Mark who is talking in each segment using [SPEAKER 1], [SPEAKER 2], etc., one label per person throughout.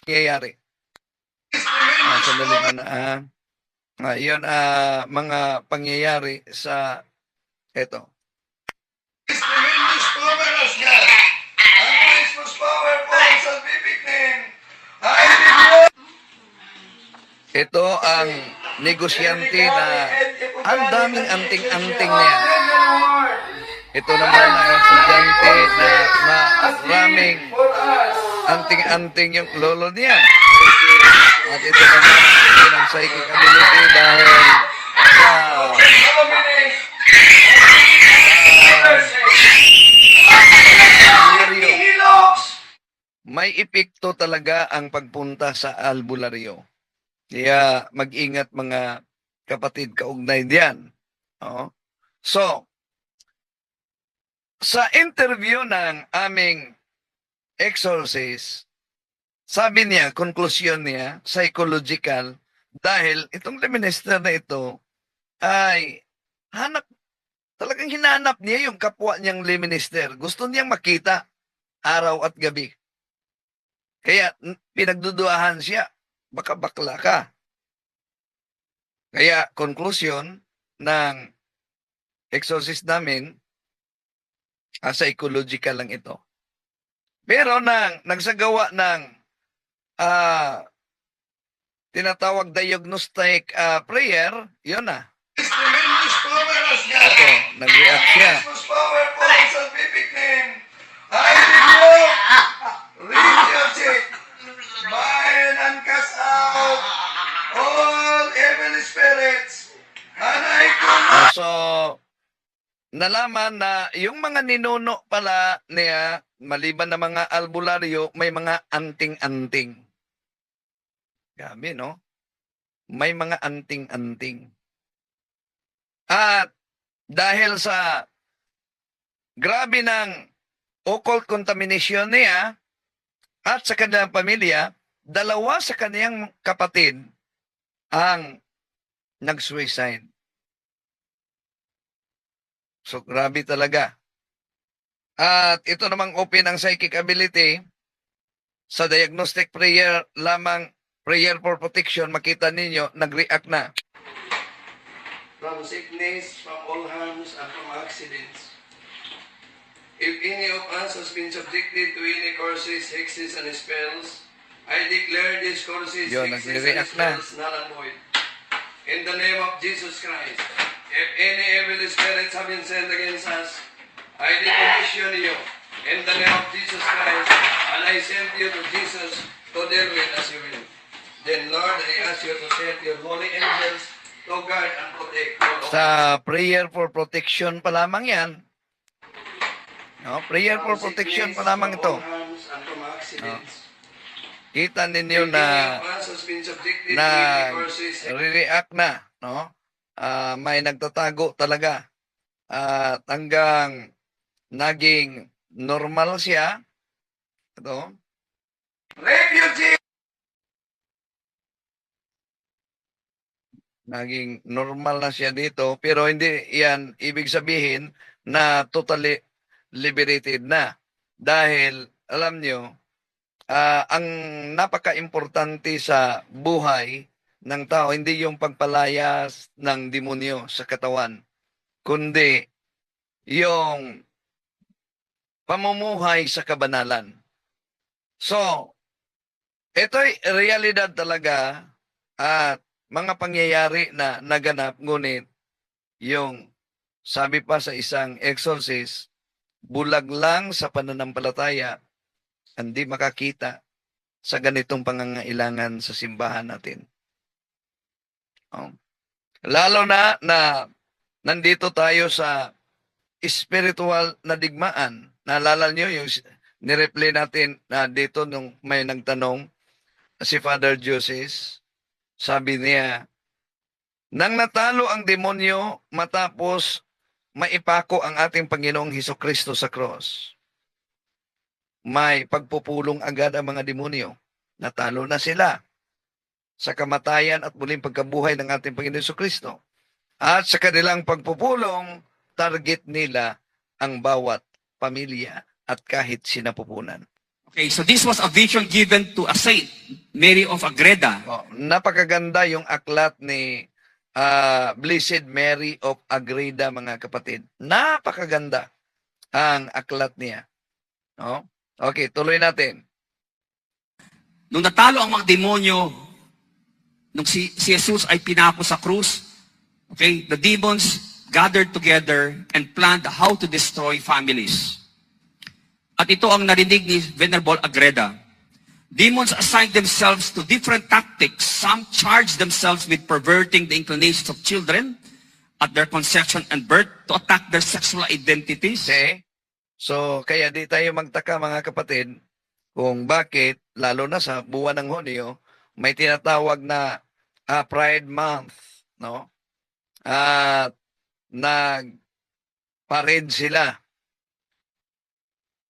[SPEAKER 1] nangyayari. Sandali muna. Yun, mga pangyayari sa eto.
[SPEAKER 2] Tremendous power has God. Ang Christmas power po ang salvific name.
[SPEAKER 1] Ito ang negosyante na ang daming anting-anting niya. Ito naman ang estudyante na maraming anting-anting yung lolo niya. At ito naman ang psychic ability dahil sa may epekto talaga ang pagpunta sa albularyo. Kaya mag-ingat mga kapatid kaugnay diyan. So, sa interview ng aming exorcist, sabi niya, konklusyon niya, psychological, dahil itong minister na ito ay talagang hinanap niya yung kapwa niyang minister. Gusto niyang makita araw at gabi. Kaya pinagduduahan siya, baka bakla ka. Kaya konklusyon ng exorcist namin, psychological lang ito. Pero nang nagsagawa ng tinatawag diagnostic prayer, yun na.
[SPEAKER 2] Tremendous power has God.
[SPEAKER 1] Ito, nag-react siya.
[SPEAKER 2] Christmas power po ang salvific name. I rebuke, reject, bind and cast out all evil spirits. And I command.
[SPEAKER 1] So, nalaman na yung mga ninuno pala niya, maliban na mga albularyo, may mga anting-anting. Gabi, no? May mga anting-anting. At dahil sa grabe ng occult contamination niya at sa kanyang pamilya, dalawa sa kanyang kapatid ang nag-suicide. So, grabe talaga. At ito namang open ang psychic ability sa diagnostic prayer lamang, prayer for protection, makita ninyo, nag-react na. From sickness, from all harms, and from accidents. If any of us has been subjected to any curses, hexes, and spells, I declare these curses, hexes, and spells null and void. In the name of Jesus Christ, if any evil spirits have been sent against us, I decommission you in the name of Jesus Christ, and I send you to Jesus to deal with as you will. Then Lord, I ask you to send your holy angels to guard and protect all of us. Sa prayer for protection pa lamang yan. No, prayer for protection pa lamang ito. Kita ninyo na re-react na, no? May nagtatago talaga. Hanggang naging normal siya. Ito. Refugee! Naging normal na siya dito, pero hindi yan ibig sabihin na totally liberated na. Dahil, alam nyo, ang napaka-importante sa buhay ng tao, hindi yung pagpalayas ng demonyo sa katawan, kundi yung pamumuhay sa kabanalan. So, ito'y realidad talaga at mga pangyayari na naganap, ngunit yung sabi pa sa isang exorcist, bulag lang sa pananampalataya, hindi makakita sa ganitong pangangailangan sa simbahan natin. Lalo na nandito tayo sa spiritual na digmaan. Naalala nyo yung nireplay natin na dito nung may nagtanong si Father Joses, sabi niya, nang natalo ang demonyo matapos maipako ang ating Panginoong Hesukristo sa cross, may pagpupulong agad ang mga demonyo. Natalo na sila sa kamatayan at muling pagkabuhay ng ating Panginoong Hesukristo. At sa kanilang pagpupulong, target nila ang bawat pamilya at kahit sinapupunan.
[SPEAKER 3] Okay, so this was a vision given to a saint, Mary of Agreda.
[SPEAKER 1] Oh, napakaganda yung aklat ni Blessed Mary of Agreda, mga kapatid. Napakaganda ang aklat niya. No? Okay, tuloy natin.
[SPEAKER 3] Nung natalo ang mga demonyo, nung si Jesus ay pinako sa krus, okay, the demons gathered together and planned how to destroy families. At ito ang narinig ni Venerable Agreda. Demons assigned themselves to different tactics. Some charged themselves with perverting the inclinations of children at their conception and birth to attack their sexual identities.
[SPEAKER 1] Okay? So, kaya di tayo magtaka, mga kapatid, kung bakit, lalo na sa buwan ng Hunyo, may tinatawag na Pride Month, no? At nag-parade sila.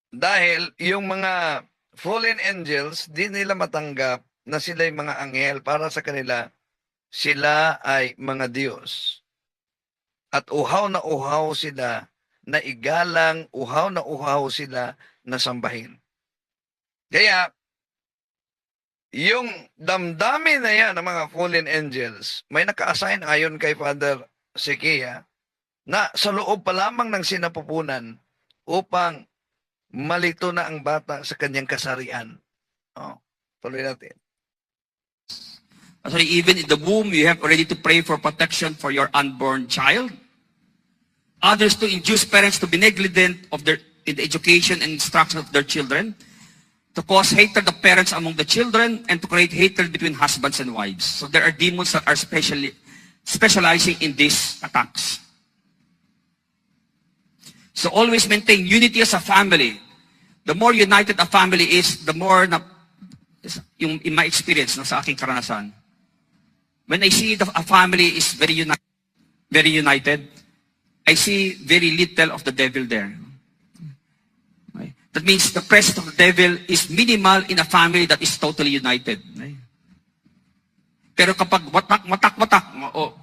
[SPEAKER 1] Dahil yung mga fallen angels, di nila matanggap na sila yung mga anghel. Para sa kanila, sila ay mga Diyos. At uhaw na uhaw sila na igalang, uhaw na uhaw sila na sambahin. Kaya, yung damdamin na yan ng mga fallen angels, may naka-assign ayon kay Father Sequia na sa loob pa lamang ng sinapupunan upang malito na ang bata sa kanyang kasarian. Oh, tuloy natin.
[SPEAKER 3] So even in the womb, you have already to pray for protection for your unborn child. Others to induce parents to be negligent of in the education and instruction of their children, to cause hatred of parents among the children, and to create hatred between husbands and wives. So there are demons that are specializing in these attacks. So always maintain unity as a family. The more united a family is, the more in my experience, sa aking karanasan, when I see a family is very united, I see very little of the devil there. That means the presence of the devil is minimal in a family that is totally united. Pero kapag watak-watak, o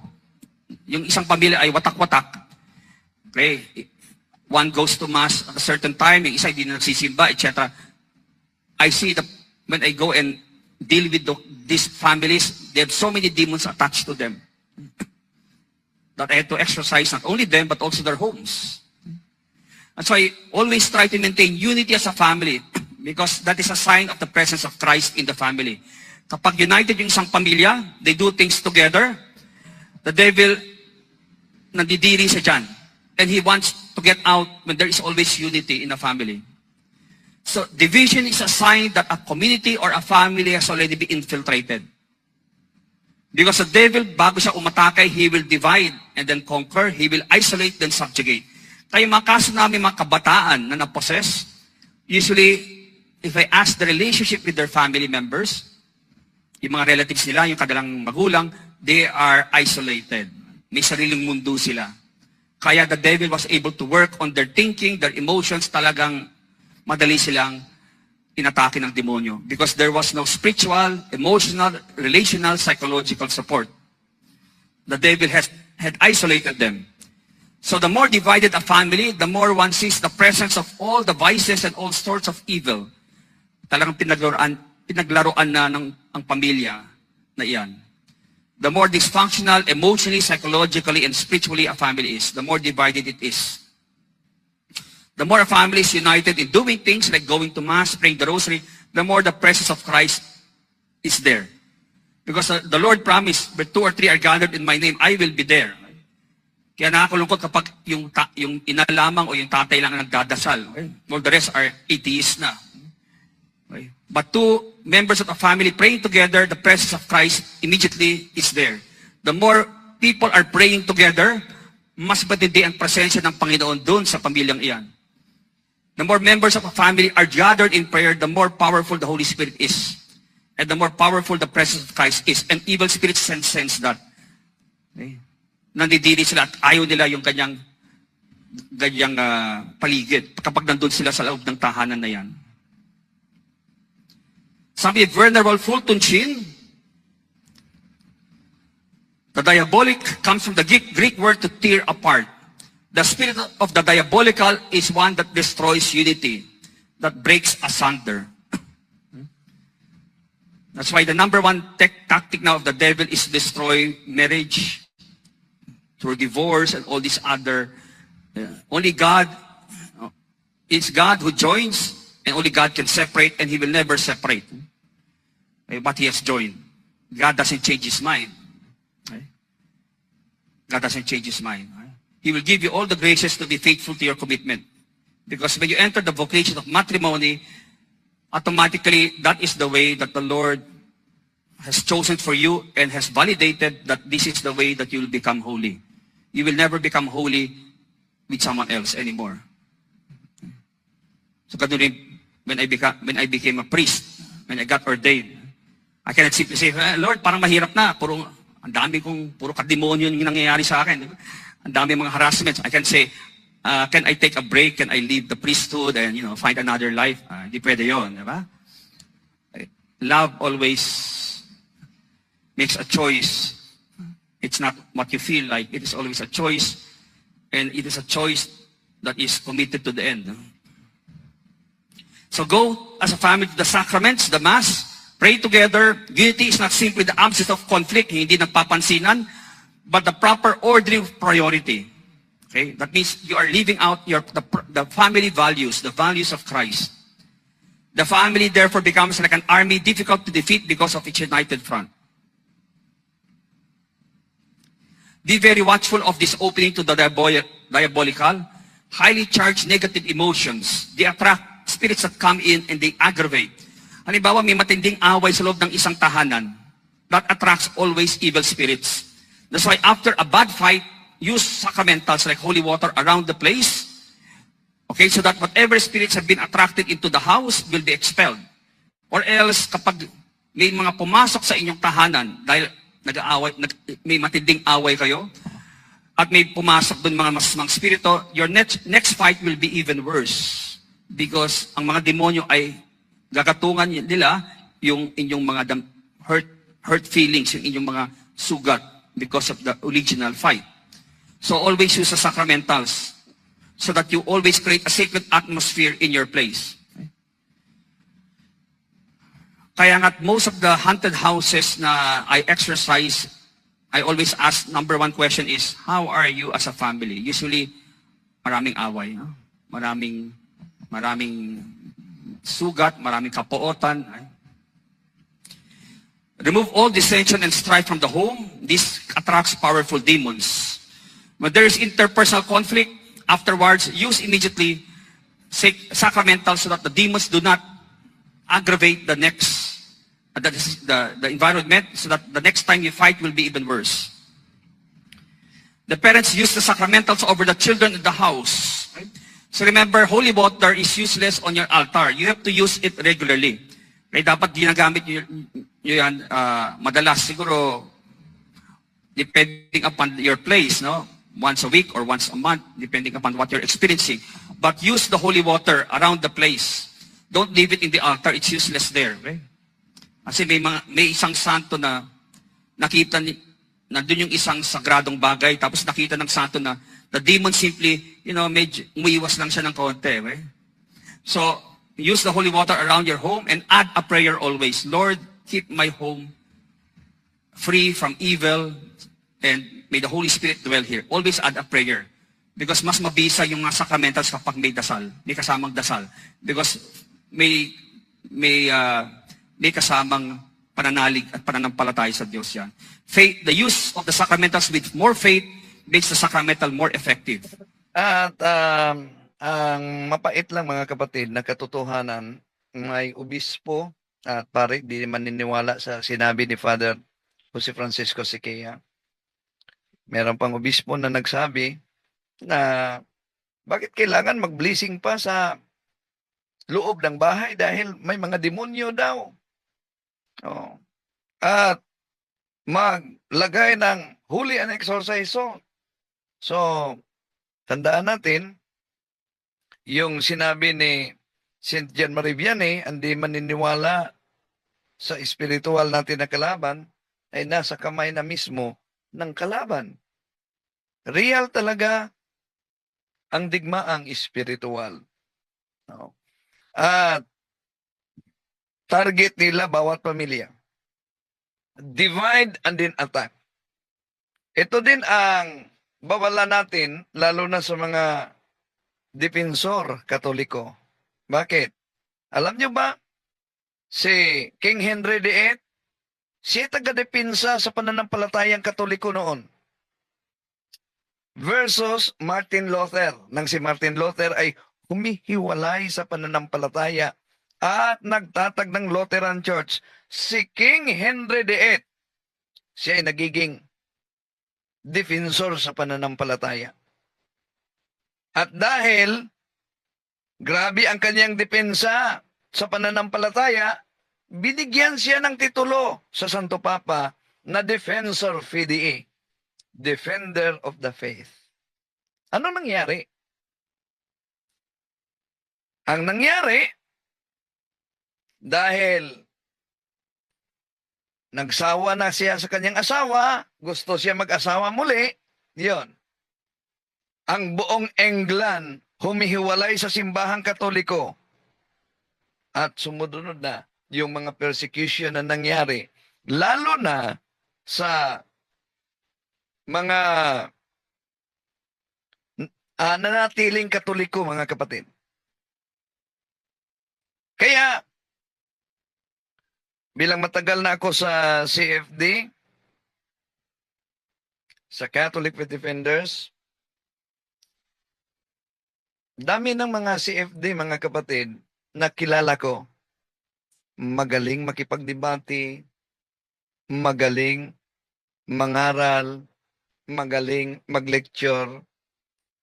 [SPEAKER 3] yung isang pamilya ay watak-watak, okay, one goes to mass at a certain time, yung isa hindi na nagsisimba, etc. I see when I go and deal with these families, they have so many demons attached to them that I have to exercise not only them, but also their homes. And so I always try to maintain unity as a family because that is a sign of the presence of Christ in the family. Kapag united yung isang pamilya, they do things together, the devil nandidiri siya dyan. And he wants to get out when there is always unity in a family. So division is a sign that a community or a family has already been infiltrated. Because the devil, bago siya umatake, he will divide and then conquer, he will isolate, then subjugate. Kaya mga kaso namin mga kabataan na napossess, usually, if I ask the relationship with their family members, yung mga relatives nila, yung kadalang magulang, they are isolated. May sariling mundo sila. Kaya the devil was able to work on their thinking, their emotions, talagang madali silang inatake ng demonyo. Because there was no spiritual, emotional, relational, psychological support. The devil had isolated them. So the more divided a family, the more one sees the presence of all the vices and all sorts of evil. Talagang pinaglaruan na ang pamilya na iyan. The more dysfunctional, emotionally, psychologically, and spiritually a family is, the more divided it is. The more a family is united in doing things like going to mass, praying the rosary, the more the presence of Christ is there. Because the Lord promised, where 2 or 3 are gathered in my name, I will be there. Kaya nakakalungkot kapag yung ina lamang o yung tatay lang ang nagdadasal. Okay? All the rest are atheists na. Okay? But 2 members of a family praying together, the presence of Christ immediately is there. The more people are praying together, mas matindi ang presensya ng Panginoon doon sa pamilyang iyan. The more members of a family are gathered in prayer, the more powerful the Holy Spirit is. And the more powerful the presence of Christ is. And evil spirits sense that. Okay? Nandidiri sila at ayaw nila yung ganyang paligid kapag nandun sila sa loob ng tahanan na yan. Sabi ni Venerable Fulton Sheen, the diabolic comes from the Greek word to tear apart. The spirit of the diabolical is one that destroys unity, that breaks asunder. That's why the number one tactic now of the devil is destroy marriage through divorce and all these other. Only God, it's God who joins, and only God can separate, and He will never separate what He has joined. God doesn't change His mind. God doesn't change His mind. He will give you all the graces to be faithful to your commitment. Because when you enter the vocation of matrimony, automatically, that is the way that the Lord has chosen for you and has validated that this is the way that you will become holy. You will never become holy with someone else anymore. So ganun rin, when I became a priest, when I got ordained, I cannot simply say, Lord, parang mahirap na. Puro kademonyo yung nangyayari sa akin. Ang dami mga harassments. I can say, can I take a break? Can I leave the priesthood and, find another life? Hindi pwede yun, di ba? Love always makes a choice. It's not what you feel like. It is always a choice. And it is a choice that is committed to the end. So go as a family to the sacraments, the Mass, pray together. Unity is not simply the absence of conflict, hindi nagpapansinan, but the proper ordering of priority. Okay? That means you are living out the family values, the values of Christ. The family therefore becomes like an army difficult to defeat because of its united front. Be very watchful of this opening to the diabolical, highly charged negative emotions. They attract spirits that come in and they aggravate. Halimbawa, may matinding away sa loob ng isang tahanan. That attracts always evil spirits. That's why after a bad fight, use sacramentals like holy water around the place. Okay, so that whatever spirits have been attracted into the house will be expelled. Or else, kapag may mga pumasok sa inyong tahanan, dahil may matinding away kayo, at may pumasok dun mga masamang spirito, your next fight will be even worse. Because ang mga demonyo ay gagatungan nila yung inyong mga hurt feelings, yung inyong mga sugat because of the original fight. So always use the sacramentals so that you always create a sacred atmosphere in your place. Kaya nga most of the haunted houses na I exercise, I always ask, number one question is, how are you as a family? Usually, maraming away. No? Maraming sugat, maraming kapuotan. Remove all dissension and strife from the home. This attracts powerful demons. When there is interpersonal conflict, afterwards, use immediately sacramental so that the demons do not aggravate the environment, so that the next time you fight will be even worse. The parents use the sacramentals over the children in the house. Right? So remember, holy water is useless on your altar. You have to use it regularly. Okay? Dapat ginagamit nyo yan madalas. Siguro, depending upon your place, no? Once a week or once a month, depending upon what you're experiencing. But use the holy water around the place. Don't leave it in the altar. It's useless there. Okay? Kasi may isang santo na nakita na doon yung isang sagradong bagay, tapos nakita ng santo na the demon simply, medyo umiiwas lang siya ng konti. Okay? So, use the holy water around your home and add a prayer always. Lord, keep my home free from evil and may the Holy Spirit dwell here. Always add a prayer. Because mas mabisa yung mga sacramentals kapag may dasal, may kasamang dasal. Because may kasamang pananalig at pananampalataya sa Diyos yan. Faith, the use of the sacramentals with more faith makes the sacramental more effective.
[SPEAKER 1] At ang mapait lang mga kapatid na katotohanan, may obispo at pare, di maniniwala sa sinabi ni Father Jose Francisco Siqueira. Meron pang obispo na nagsabi na bakit kailangan mag-blessing pa sa loob ng bahay dahil may mga demonyo daw. Oh. At maglagay ng holy and exorciso. So, tandaan natin, yung sinabi ni St. John Marie Vianney, hindi maniniwala sa espiritual natin na kalaban, ay nasa kamay na mismo ng kalaban. Real talaga ang digmaang espiritual. No? At target nila bawat pamilya. divide and then attack. Ito din ang bawala natin, lalo na sa mga depensor katoliko. Bakit? Alam nyo ba, si King Henry VIII, siya taga-depensa sa pananampalatayang katoliko noon. Versus Martin Luther. Nang si Martin Luther ay humihiwalay sa pananampalataya at nagtatag ng Lutheran Church. Si King Henry VIII, siya ay nagiging defensor sa pananampalataya. At dahil grabe ang kanyang depensa sa pananampalataya, binigyan siya ng titulo sa Santo Papa na Defensor Fidei, Defender of the Faith. Ano nangyari? Ang nangyari, dahil nagsawa na siya sa kanyang asawa, gusto siya mag-asawa muli, yon. Ang buong England humihiwalay sa simbahang katoliko at sumunod na yung mga persecution na nangyari, lalo na sa mga nanatiling katoliko, mga kapatid. Kaya, bilang matagal na ako sa CFD, sa Catholic Faith Defenders, dami ng mga CFD, mga kapatid, na kilala ko. Magaling makipagdebate, magaling mangaral, magaling mag-lecture,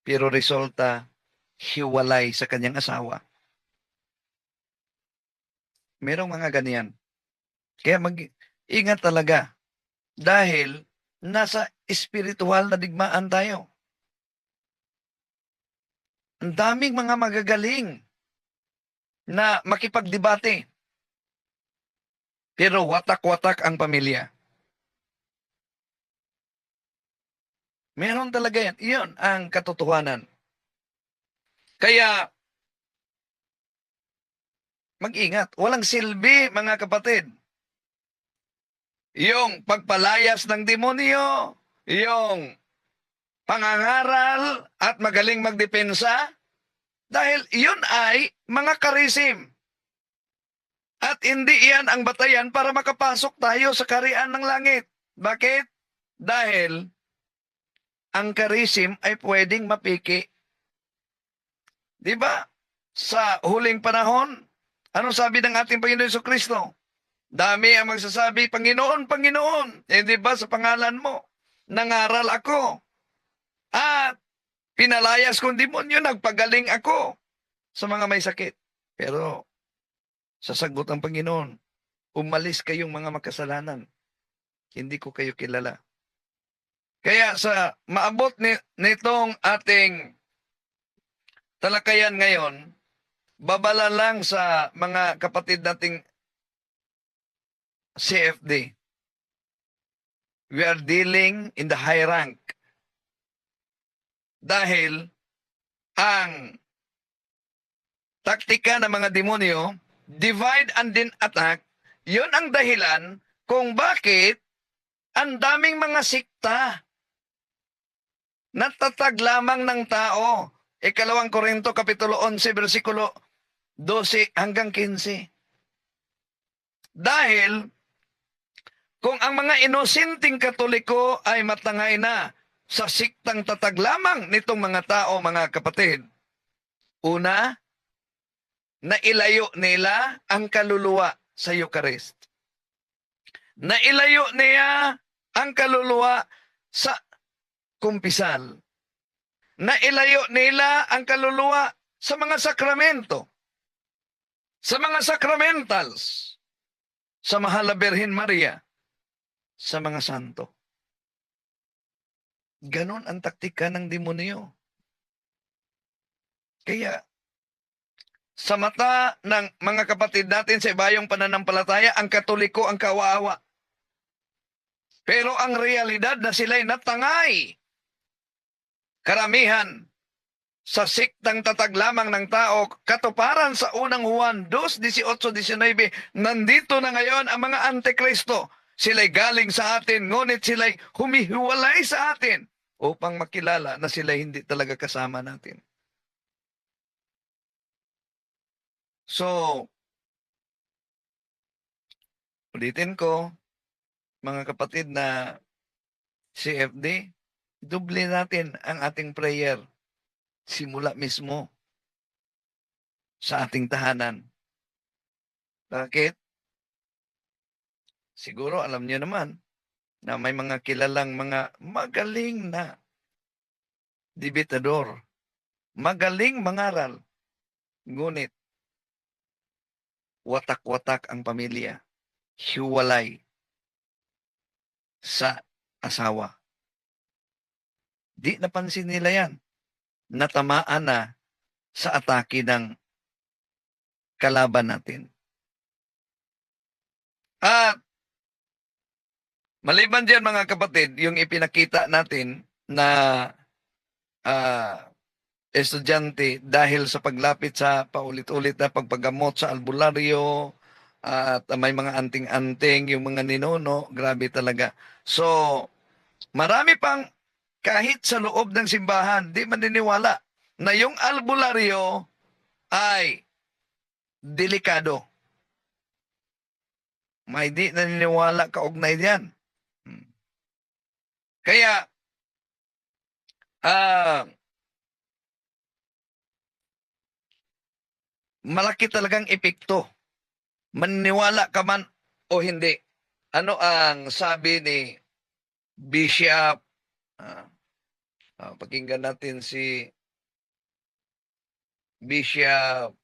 [SPEAKER 1] pero resulta, hiwalay sa kanyang asawa. Merong mga ganyan. Kaya mag-ingat talaga. Dahil nasa espiritual na digmaan tayo. Ang daming mga magagaling na makipagdebate. Pero watak-watak ang pamilya. Meron talaga yan. Iyon ang katotohanan. Kaya, mag-ingat. Walang silbi, mga kapatid. Yung pagpalayas ng demonyo, yung pangangaral at magaling magdepensa, dahil iyon ay mga karisim. At hindi iyan ang batayan para makapasok tayo sa kaharian ng langit. Bakit? Dahil ang karisim ay pwedeng mapiki. Di ba? Sa huling panahon, anong sabi ng ating Panginoon Jesucristo? Dami ang magsasabi, Panginoon, Panginoon. Eh, di ba sa pangalan mo, nangaral ako. At pinalayas kong demonyo, nagpagaling ako sa mga may sakit. Pero, sasagot ang Panginoon, umalis kayong mga makasalanan. Hindi ko kayo kilala. Kaya sa maabot nitong ating talakayan ngayon, babala lang sa mga kapatid nating CFD. We are dealing in the high rank. Dahil ang taktika ng mga demonyo, divide and then attack, yun ang dahilan kung bakit ang daming mga sikta natatag lamang ng tao. Ikalawang Korinto, Kapitulo 11, versikulo 12 hanggang 15. Dahil, kung ang mga inosenting katoliko ay matangay na sa siktang tatag lamang nitong mga tao, mga kapatid, una, nailayo nila ang kaluluwa sa Eucharist. Nailayo niya ang kaluluwa sa kumpisal. Nailayo nila ang kaluluwa sa mga sakramento, sa mga sacramentals, sa Mahal na Birhen Maria, sa mga santo. Ganon ang taktika ng demonyo. Kaya, sa mata ng mga kapatid natin sa ibayong pananampalataya, ang katoliko ang kawawa. Pero ang realidad na sila'y natangay, karamihan sa siktang tatag lamang ng tao, katuparan sa unang Juan 2:18-19, nandito na ngayon ang mga antikristo. sila'y galing sa atin, ngunit sila'y humihiwalay sa atin upang makilala na sila hindi talaga kasama natin. So, ulitin ko, mga kapatid na CFD, doble natin ang ating prayer simula mismo sa ating tahanan. Bakit? Siguro alam niyo naman na may mga kilalang mga magaling na debitador, magaling mangaral, ngunit watak-watak ang pamilya, hiwalay sa asawa. Di napansin nila yan. Natamaan na sa atake ng kalaban natin. At maliban dyan mga kapatid, yung ipinakita natin na estudyante dahil sa paglapit sa paulit-ulit na pagpagamot sa albularyo at may mga anting-anting, yung mga ninuno, grabe talaga. So, marami pang kahit sa loob ng simbahan, di maniniwala na yung albularyo ay delikado. May di naniniwala kaugnay diyan. Kaya, malaki talagang epekto. Maniniwala ka man o hindi. Ano ang sabi ni Bishop? Pakinggan natin si Bishop.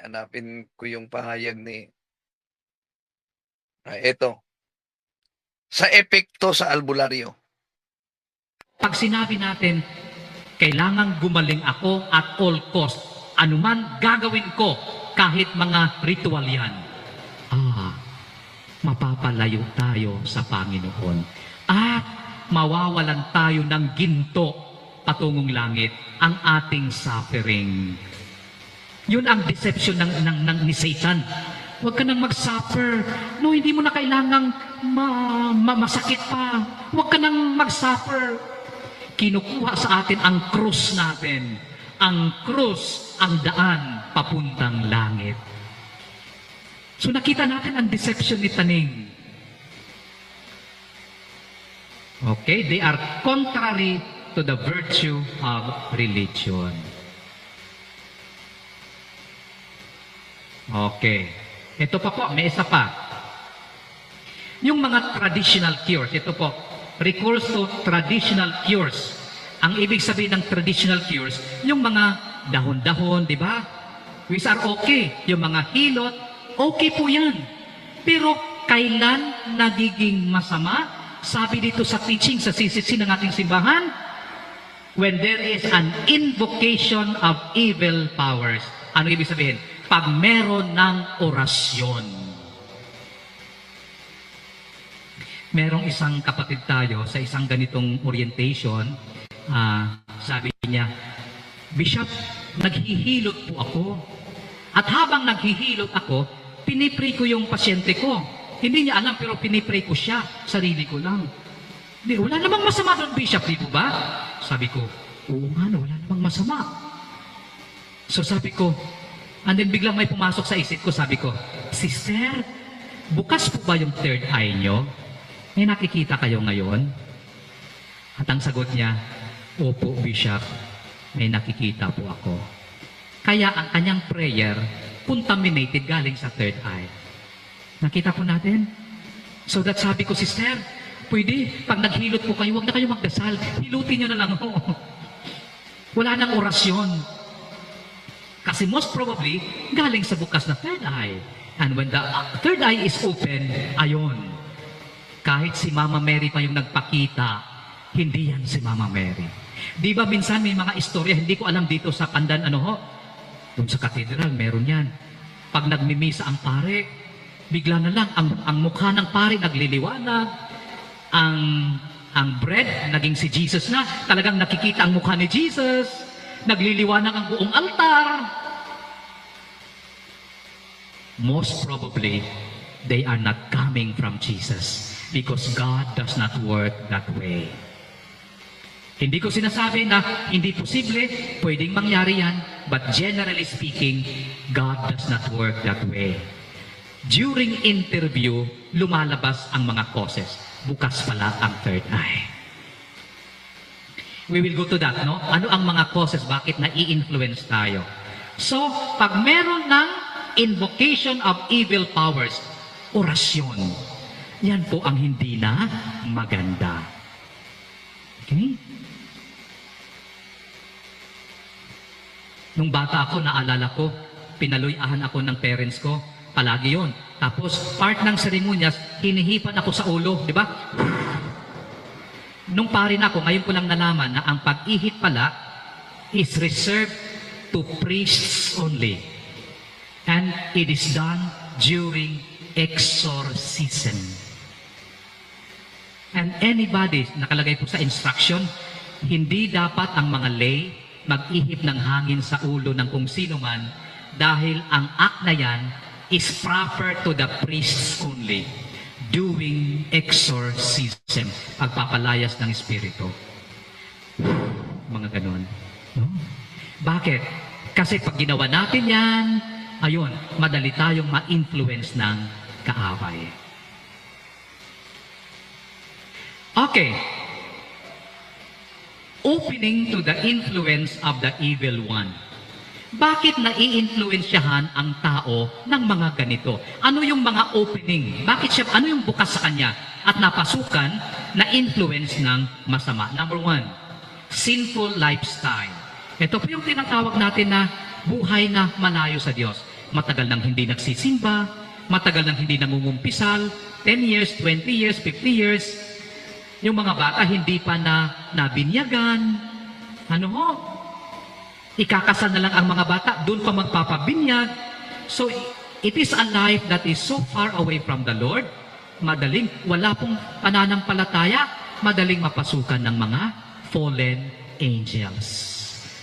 [SPEAKER 1] Hanapin ko yung pahayag ni ito. Sa epekto sa albularyo.
[SPEAKER 4] Pag sinabi natin, kailangan gumaling ako at all cost, anuman gagawin ko, kahit mga ritual yan, mapapalayo tayo sa Panginoon. At mawawalan tayo ng ginto patungong langit, ang ating suffering. Yun ang deception ng ni Satan. Huwag ka nang mag-suffer. No, hindi mo na kailangang masakit pa. Huwag ka nang mag-suffer. Kinukuha sa atin ang krus natin. Ang krus, ang daan, papuntang langit. So nakita natin ang deception ni Taning. Okay, they are contrary to the virtue of religion. Okay. Ito pa po, may isa pa. Yung mga traditional cures, ito po, recourse to traditional cures. Ang ibig sabihin ng traditional cures, yung mga dahon-dahon, di ba? Which are okay. Yung mga hilot, okay po yan. Pero kailan nagiging masama? Sabi dito sa teaching, sa CCC ng ating simbahan, when there is an invocation of evil powers. Ano ibig sabihin? Pag meron ng orasyon. Merong isang kapatid tayo sa isang ganitong orientation, sabi niya, Bishop, naghihilot po ako. At habang naghihilot ako, pinipray ko yung pasyente ko. Hindi niya alam pero pinipray ko siya, sarili ko lang. Di, wala namang masama doon, Bishop, di po ba? Sabi ko, oo nga, wala namang masama. So sabi ko, and then biglang may pumasok sa isip ko, sabi ko, Sister, bukas po ba yung third eye nyo? May nakikita kayo ngayon? At ang sagot niya, opo, Bishop, may nakikita po ako. Kaya ang kanyang prayer, contaminated galing sa third eye. Nakita po natin? So that sabi ko, Sister, pwede, pag naghilot po kayo, huwag na kayo magdasal. Hilutin nyo na lang ho. Wala nang orasyon. Kasi most probably, galing sa bukas na third eye. And when the third eye is open, ayon. Kahit si Mama Mary pa yung nagpakita, hindi yan si Mama Mary. Di ba minsan may mga istorya, hindi ko alam dito sa Pandan, doon sa katedral, meron yan. Pag nagmimisa ang pare, bigla na lang, ang mukha ng pare nagliliwanag, ang bread, naging si Jesus na, talagang nakikita ang mukha ni Jesus, nagliliwanag ang buong altar. most probably, they are not coming from Jesus because God does not work that way. Hindi ko sinasabi na hindi posible, pwedeng mangyari yan, but generally speaking, God does not work that way. During interview, lumalabas ang mga causes. Bukas pala ang third eye. We will go to that, no? Ano ang mga causes? Bakit nai-influence tayo? So, pag meron ng invocation of evil powers, orasyon, yan po ang hindi na maganda. Okay? Nung bata ako, naalala ko, pinaluyahan ako ng parents ko. Palagi yon. Tapos, part ng seremonyas, hinihipan ako sa ulo, di ba? Nung parin ako, ngayon ko lang nalaman na ang pag-ihip pala is reserved to priests only. And it is done during exorcism. And anybody, nakalagay po sa instruction, hindi dapat ang mga lay mag-ihip ng hangin sa ulo ng kung sino man dahil ang act na yan is proper to the priests only doing exorcism, pagpapalayas ng espiritu. Mga ganon. No? Bakit? Kasi pag ginawa natin yan, ayun, madali tayong ma-influence ng kaaway. Okay. Opening to the influence of the evil one. Bakit nai-influensyahan ang tao ng mga ganito? Ano yung mga opening? Bakit siya, ano yung bukas sa kanya? At napasukan na influence ng masama. Number 1, sinful lifestyle. Ito po yung tinatawag natin na buhay na malayo sa Diyos. Matagal nang hindi nagsisimba, matagal nang hindi nangungumpisal, 10 years, 20 years, 50 years. Yung mga bata hindi pa na nabinyagan. Ano ho? Ikakasal na lang ang mga bata, doon pa magpapabinyag. So, it is a life that is so far away from the Lord, madaling, wala pong pananampalataya, madaling mapasukan ng mga fallen angels.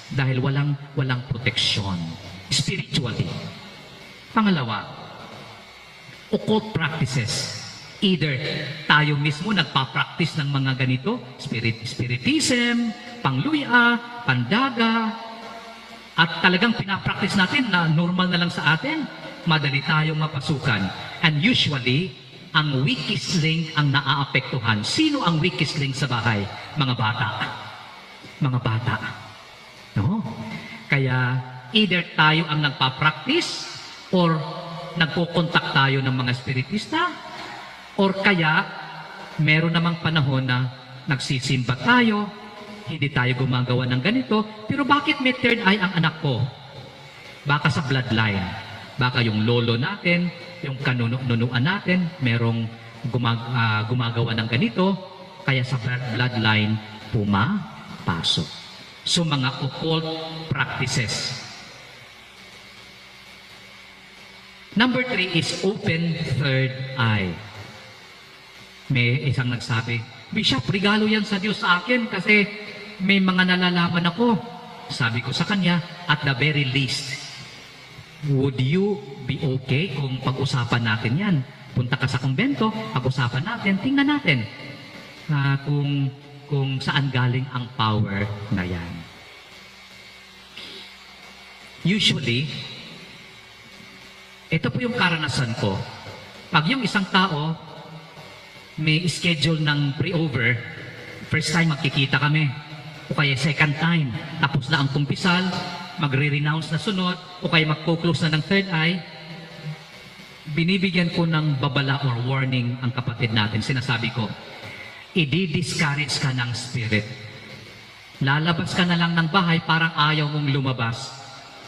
[SPEAKER 4] Dahil walang proteksyon, spiritually. Pangalawa, occult practices. Either tayo mismo nagpa-practice ng mga ganito, spiritism, pangluya, pandaga, at talagang pinapractice natin na normal na lang sa atin, madali tayong mapasukan. And usually, ang weakest link ang naaapektuhan. Sino ang weakest link sa bahay? Mga bata. Mga bata. No? Kaya, either tayo ang nagpa-practice or nagpo-contact tayo ng mga spiritista, or kaya, meron namang panahon na nagsisimba tayo, hindi tayo gumagawa ng ganito, pero bakit may third eye ang anak ko? Baka sa bloodline. Baka yung lolo natin, yung kanunuan natin, merong gumagawa ng ganito, kaya sa bloodline pumapasok. So mga occult practices. Number 3 is open third eye. May isang nagsabi, Bishop, regalo yan sa Diyos sa akin kasi may mga nalalaman ako. Sabi ko sa kanya, at the very least, would you be okay kung pag-usapan natin yan? Punta ka sa kumbento, pag-usapan natin, tingnan natin kung saan galing ang power na yan. Usually, ito po yung karanasan ko. Pag yung isang tao may schedule ng pre-over, first time magkikita kami, o kaya second time, tapos na ang kumpisal, magre-renounce na sunod, o kaya magpo-close na ng third eye, binibigyan ko ng babala or warning ang kapatid natin. Sinasabi ko, i-discourage ka ng spirit. Lalabas ka na lang ng bahay, parang ayaw mong lumabas.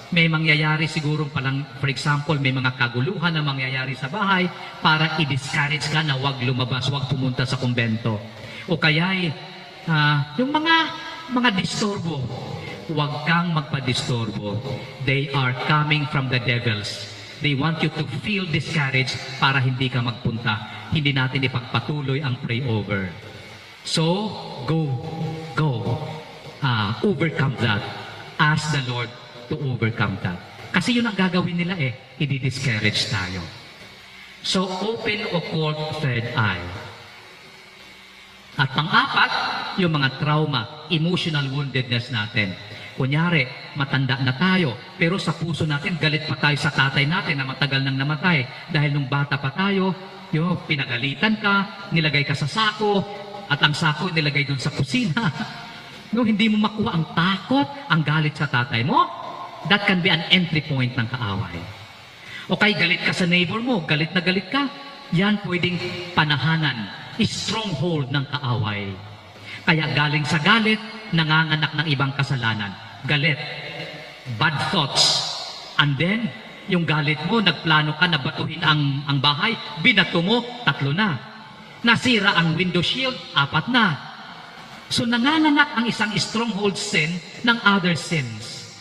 [SPEAKER 4] May mangyayari siguro palang, for example, may mga kaguluhan na mangyayari sa bahay para i-discourage ka na wag lumabas, wag pumunta sa kumbento. O kaya yung mga disturbo, huwag kang magpa-disturbo. They are coming from the devils. They want you to feel discouraged para hindi ka magpunta. Hindi natin ipagpatuloy ang pray-over. So, go. Overcome that. Ask the Lord to overcome that. Kasi yun ang gagawin nila i-discourage tayo. So, open occult third eye. At pang-apat, yung mga trauma, emotional woundedness natin. Kunyari, matanda na tayo, pero sa puso natin, galit pa tayo sa tatay natin na matagal nang namatay. Dahil nung bata pa tayo, yung pinagalitan ka, nilagay ka sa sako, at ang sako nilagay dun sa kusina. No, hindi mo makuha ang takot, ang galit sa tatay mo, that can be an entry point ng kaaway. O kay galit ka sa neighbor mo, galit na galit ka, yan pwedeng panahanan, stronghold ng kaaway. Kaya galing sa galit, nanganganak ng ibang kasalanan. Galit, bad thoughts, and then, yung galit mo, nagplano ka na batuhin ang bahay, binato mo, 3 na. Nasira ang window shield, 4 na. So nanganganak ang isang stronghold sin ng other sins.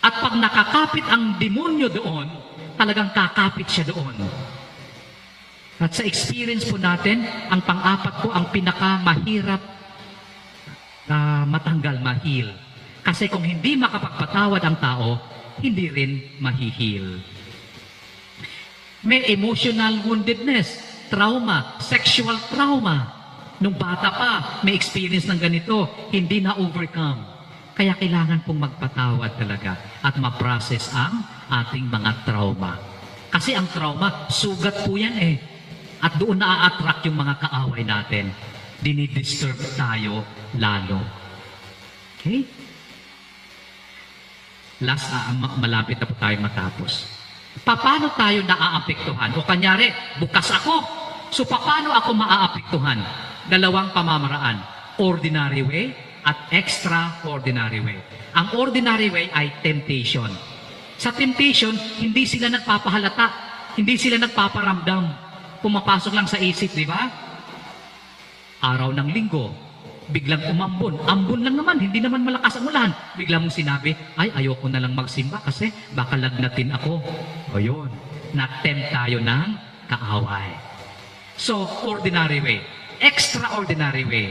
[SPEAKER 4] At pag nakakapit ang demonyo doon, talagang kakapit siya doon. At sa experience po natin, ang pang-apat po ang pinakamahirap na matanggal, mahil. Kasi kung hindi makapagpatawad ang tao, hindi rin mahihil. May emotional woundedness, trauma, sexual trauma. Nung bata pa, may experience ng ganito, hindi na-overcome. Kaya kailangan pong magpatawad talaga at ma-process ang ating mga trauma. Kasi ang trauma, sugat po yan At doon na-attract yung mga kaaway natin. Dinidisturb tayo lalo. Okay? Last, malapit na po tayo matapos. Paano tayo naaapektuhan? O kanyari, bukas ako. So paano ako maaapektuhan? 2 pamamaraan. Ordinary way at extraordinary way. Ang ordinary way ay temptation. Sa temptation, hindi sila nagpapahalata. Hindi sila nagpaparamdam. Pumapasok lang sa isip, di ba? Araw ng linggo, biglang umambon. Ambon lang naman, hindi naman malakas ang ulan. Biglang mong sinabi, ay, ayoko na lang magsimba kasi baka lagnatin ako. O yun, na-tempt tayo ng kaaway. So, ordinary way. Extraordinary way.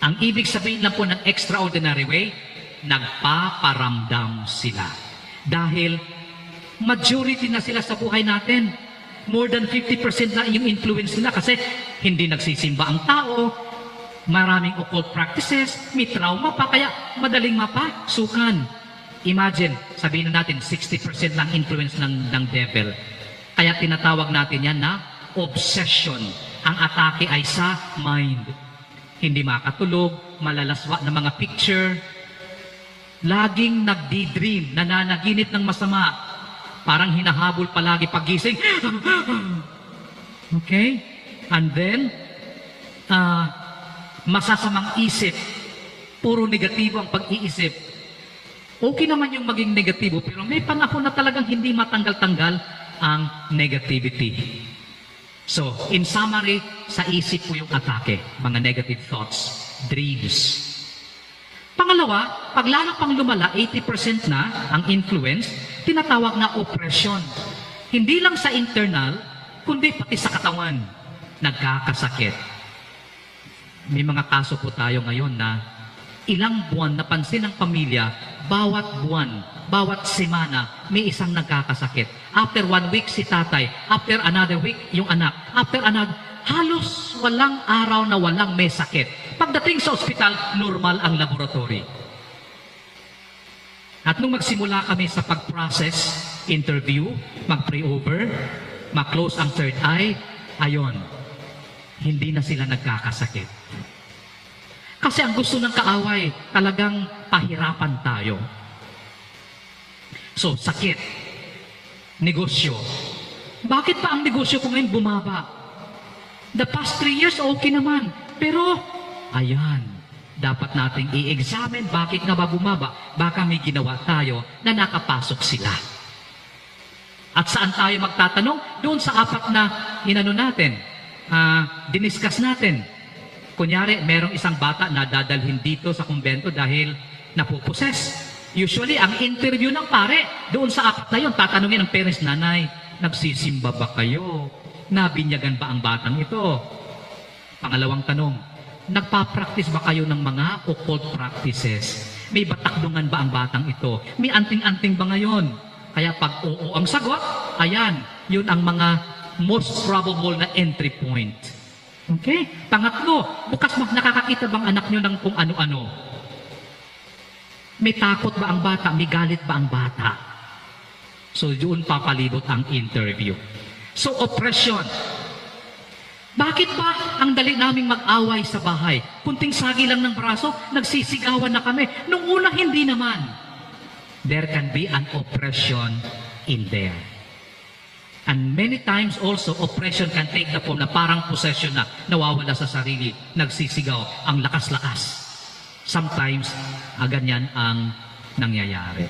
[SPEAKER 4] Ang ibig sabihin lang po ng extraordinary way, nagpaparamdam sila. Dahil majority na sila sa buhay natin. More than 50% na yung influence nila kasi hindi nagsisimba ang tao, maraming occult practices, may trauma pa, kaya madaling mapasukan. Imagine, sabihin na natin, 60% lang influence ng devil. Kaya tinatawag natin yan na obsession. Ang atake ay sa mind. Hindi makatulog, malalaswa ng mga picture, laging nagdi-dream, nananaginip ng masama, parang hinahabol palagi pagising. Okay? And then, masasamang isip, puro negatibo ang pag-iisip. Okay naman yung maging negatibo, pero may panahon na talagang hindi matanggal-tanggal ang negativity. So, in summary, sa isip po yung atake, mga negative thoughts, dreams. Pangalawa, pag lalo pang lumala, 80% na ang influence, tinatawag na oppression. Hindi lang sa internal, kundi pati sa katawan, nagkakasakit. May mga kaso po tayo ngayon na ilang buwan napansin ng pamilya, bawat buwan, bawat semana, may isang nagkakasakit. After 1 week si tatay, after another week yung anak, after another, halos walang araw na walang may sakit. Pagdating sa ospital, normal ang laboratory. At nung magsimula kami sa pag-process, interview, mag-pray over, mag-close ang third eye, ayon, hindi na sila nagkakasakit. Kasi ang gusto ng kaaway, talagang pahirapan tayo. So, sakit, negosyo. Bakit pa ang negosyo ko ngayon bumaba? The past 3 years, okay naman. Pero, ayan, dapat nating i-examine bakit nga ba bumaba. Baka may ginawa tayo na nakapasok sila. At saan tayo magtatanong? Doon sa 4 na inano natin, diniscuss natin. Kunyari, merong isang bata na dadalhin dito sa kumbento dahil napuposes. Usually, ang interview ng pare, doon sa 4 na yun, tatanungin ng parents, nanay, nagsisimba ba kayo? Nabinyagan ba ang batang ito? Pangalawang tanong, nagpa-practice ba kayo ng mga occult practices? May batakdungan ba ang batang ito? May anting-anting ba ngayon? Kaya pag oo ang sagot, ayan, yun ang mga most probable na entry point. Okay? Pangatlo, bukas nakakakita bang anak nyo ng kung ano-ano? May takot ba ang bata? May galit ba ang bata? So, doon papalibot ang interview. So, oppression. Bakit ba ang dali naming mag-away sa bahay? Kunting sagi lang ng braso, nagsisigawan na kami. Nung una, hindi naman. There can be an oppression in there. And many times also, oppression can take the form na parang possession na, nawawala sa sarili, nagsisigaw, ang lakas-lakas. Sometimes, ganyan ang nangyayari.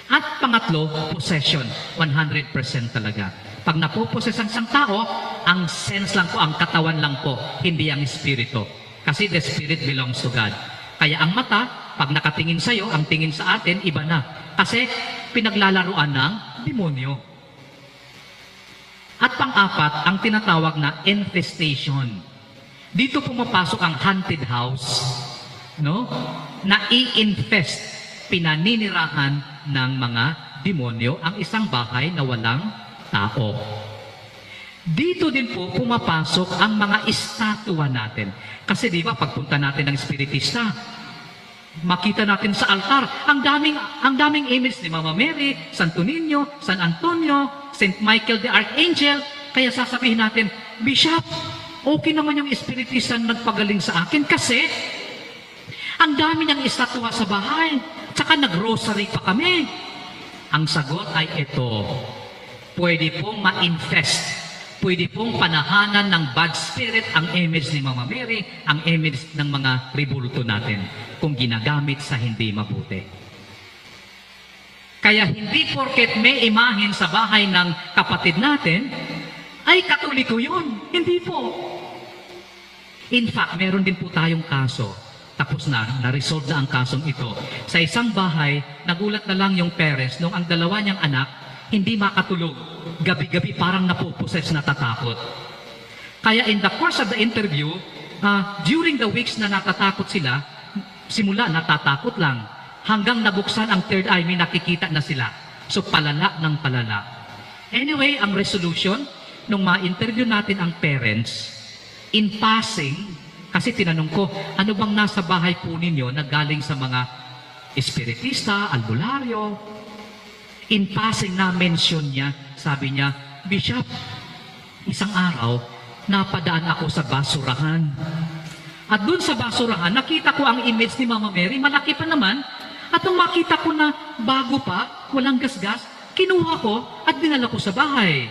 [SPEAKER 4] At pangatlo, possession, 100% talaga. Pag napoposes ang isang tao, ang sense lang po, ang katawan lang po, hindi ang espiritu. Kasi the spirit belongs to God. Kaya ang mata, pag nakatingin sa'yo, ang tingin sa atin, iba na. Kasi pinaglalaruan ng demonyo. At pang-apat, ang tinatawag na infestation. Dito pumapasok ang haunted house, no? Na i-infest, pinaninirahan ng mga demonyo ang isang bahay na walang tao. Dito din po pumapasok ang mga estatwa natin. Kasi di ba pagpunta natin ng espiritista, makita natin sa altar, ang daming image ni Mama Mary, Santo Niño, San Antonio, Saint Michael the Archangel. Kaya sasabihin natin, Bishop, okay naman yung espiritista na nagpagaling sa akin kasi ang dami niyang estatwa sa bahay. Tsaka nag-rosary pa kami. Ang sagot ay ito. Pwede pong ma-infest, pwede pong panahanan ng bad spirit ang image ni Mama Mary, ang image ng mga ribulto natin, kung ginagamit sa hindi mabuti. Kaya hindi porket may imahen sa bahay ng kapatid natin, ay katoliko yun. Hindi po. In fact, meron din po tayong kaso. Tapos na-resolve na ang kasong ito. Sa isang bahay, nagulat na lang yung parents nung ang dalawa niyang anak hindi makatulog. Gabi-gabi parang napuposes, natatakot. Kaya in the course of the interview, during the weeks na natatakot sila, simula natatakot lang, hanggang nabuksan ang third eye, may nakikita na sila. So palala ng palala. Anyway, ang resolution, nung ma-interview natin ang parents, in passing, kasi tinanong ko, ano bang nasa bahay po ninyo na galing sa mga espiritista, albularyo? In passing na mention niya, sabi niya, Bishop, isang araw, napadaan ako sa basurahan. At dun sa basurahan, nakita ko ang image ni Mama Mary, malaki pa naman. At nung makita ko na bago pa, walang gasgas, kinuha ko at dinala ko sa bahay.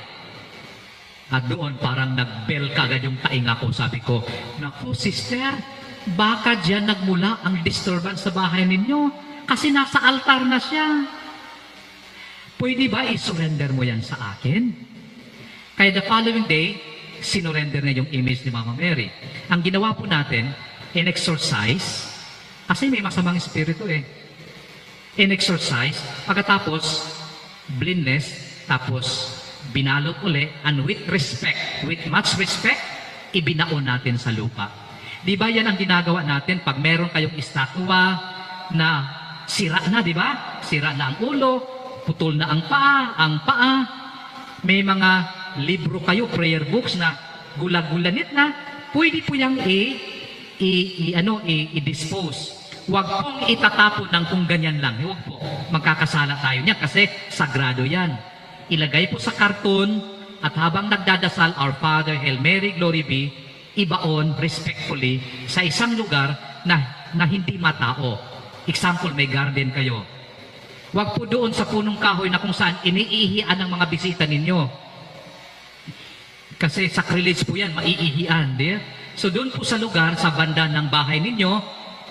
[SPEAKER 4] At doon parang nag-bell kagad yung tainga ko. Sabi ko, naku sister, baka dyan nagmula ang disturbance sa bahay ninyo. Kasi nasa altar na siya. Pwede ba i-surrender mo yan sa akin? Kaya the following day, sinurrender na yung image ni Mama Mary. Ang ginawa po natin, in-exorcise, kasi may masamang espiritu in-exorcise, pagkatapos, blindness, tapos binalot uli, and with much respect, ibinaon natin sa lupa. Di ba yan ang ginagawa natin pag meron kayong estatwa na sira na, di ba? Sira na ang ulo, putol na ang paa, may mga libro kayo, prayer books na gulag-gulanit na, pwede po yung i-dispose. Huwag pong itatapon ng kung ganyan lang. Huwag po. Magkakasala tayo niya kasi sagrado yan. Ilagay po sa karton at habang nagdadasal, Our Father, Hail Mary, Glory be, ibaon respectfully sa isang lugar na hindi matao. Example, may garden kayo. Huwag po doon sa punong kahoy na kung saan iniihian ng mga bisita ninyo. Kasi sacrilege po yan, maiihian. Di? So doon po sa lugar, sa banda ng bahay ninyo,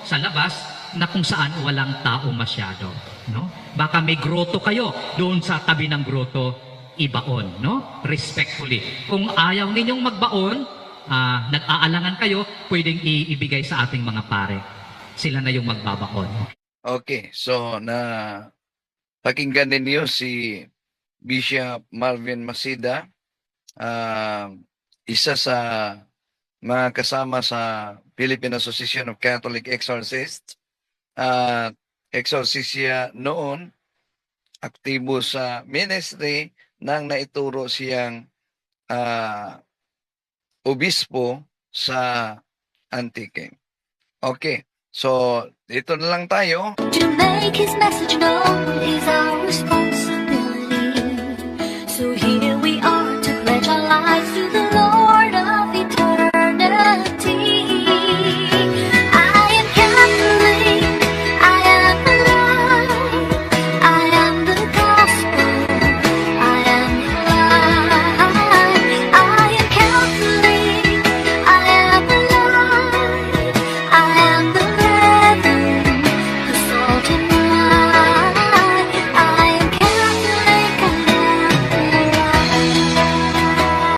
[SPEAKER 4] sa labas, na kung saan walang tao masyado. No? Baka may groto kayo, doon sa tabi ng groto, ibaon. No? Respectfully. Kung ayaw ninyong magbaon, nag-aalangan kayo, pwedeng ibigay sa ating mga pare. Sila na yung magbabaon.
[SPEAKER 1] Okay, so pakinggan ninyo si Bishop Marvin Masida, isa sa mga kasama sa Philippine Association of Catholic Exorcists. exorcist siya noon, aktibo sa ministry nang naituro siyang obispo sa Antique. Okay. So, dito na lang tayo.
[SPEAKER 5] To make his message known is our response.